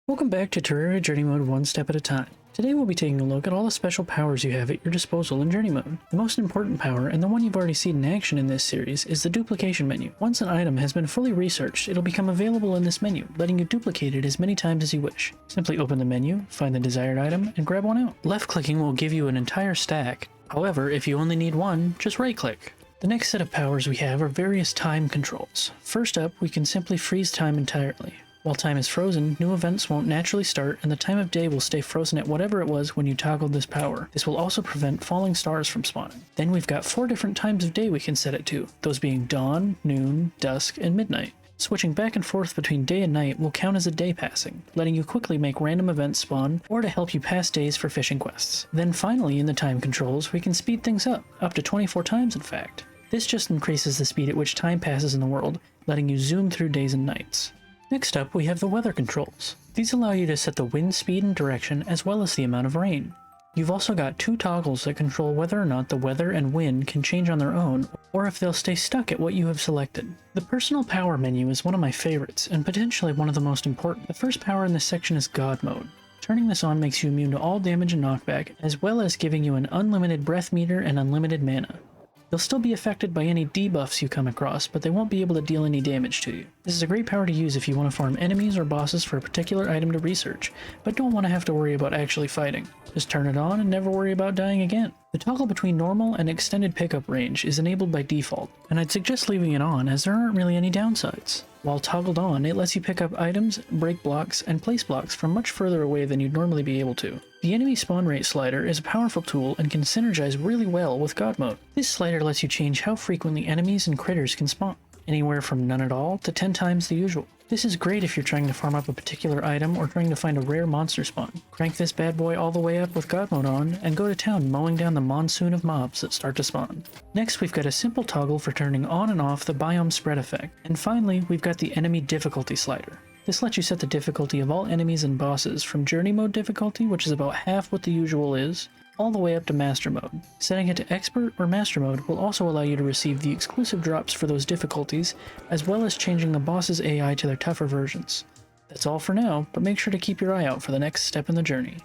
Welcome back to Terraria Journey Mode one step at a time. Today we'll be taking a look at all the special powers you have at your disposal in Journey Mode. The most important power, and the one you've already seen in action in this series, is the duplication menu. Once an item has been fully researched, it'll become available in this menu, letting you duplicate it as many times as you wish. Simply open the menu, find the desired item, and grab one out. Left-clicking will give you an entire stack. However, if you only need one, just right-click. The next set of powers we have are various time controls. First up, we can simply freeze time entirely. While time is frozen, new events won't naturally start, and the time of day will stay frozen at whatever it was when you toggled this power. This will also prevent falling stars from spawning. Then we've got 4 different times of day we can set it to, those being dawn, noon, dusk, and midnight. Switching back and forth between day and night will count as a day passing, letting you quickly make random events spawn, or to help you pass days for fishing quests. Then finally, in the time controls, we can speed things up to 24 times in fact. This just increases the speed at which time passes in the world, letting you zoom through days and nights. Next up, we have the weather controls. These allow you to set the wind speed and direction as well as the amount of rain. You've also got 2 toggles that control whether or not the weather and wind can change on their own, or if they'll stay stuck at what you have selected. The personal power menu is one of my favorites, and potentially one of the most important. The first power in this section is God Mode. Turning this on makes you immune to all damage and knockback, as well as giving you an unlimited breath meter and unlimited mana. You'll still be affected by any debuffs you come across, but they won't be able to deal any damage to you. This is a great power to use if you want to farm enemies or bosses for a particular item to research, but don't want to have to worry about actually fighting. Just turn it on and never worry about dying again. The toggle between normal and extended pickup range is enabled by default, and I'd suggest leaving it on as there aren't really any downsides. While toggled on, it lets you pick up items, break blocks, and place blocks from much further away than you'd normally be able to. The enemy spawn rate slider is a powerful tool and can synergize really well with God Mode. This slider lets you change how frequently enemies and critters can spawn, anywhere from none at all to 10 times the usual. This is great if you're trying to farm up a particular item or trying to find a rare monster spawn. Crank this bad boy all the way up with God Mode on, and go to town mowing down the monsoon of mobs that start to spawn. Next, we've got a simple toggle for turning on and off the biome spread effect. And finally, we've got the enemy difficulty slider. This lets you set the difficulty of all enemies and bosses from Journey Mode difficulty, which is about half what the usual is, all the way up to Master Mode. Setting it to Expert or Master Mode will also allow you to receive the exclusive drops for those difficulties, as well as changing the boss's AI to their tougher versions. That's all for now, but make sure to keep your eye out for the next step in the journey.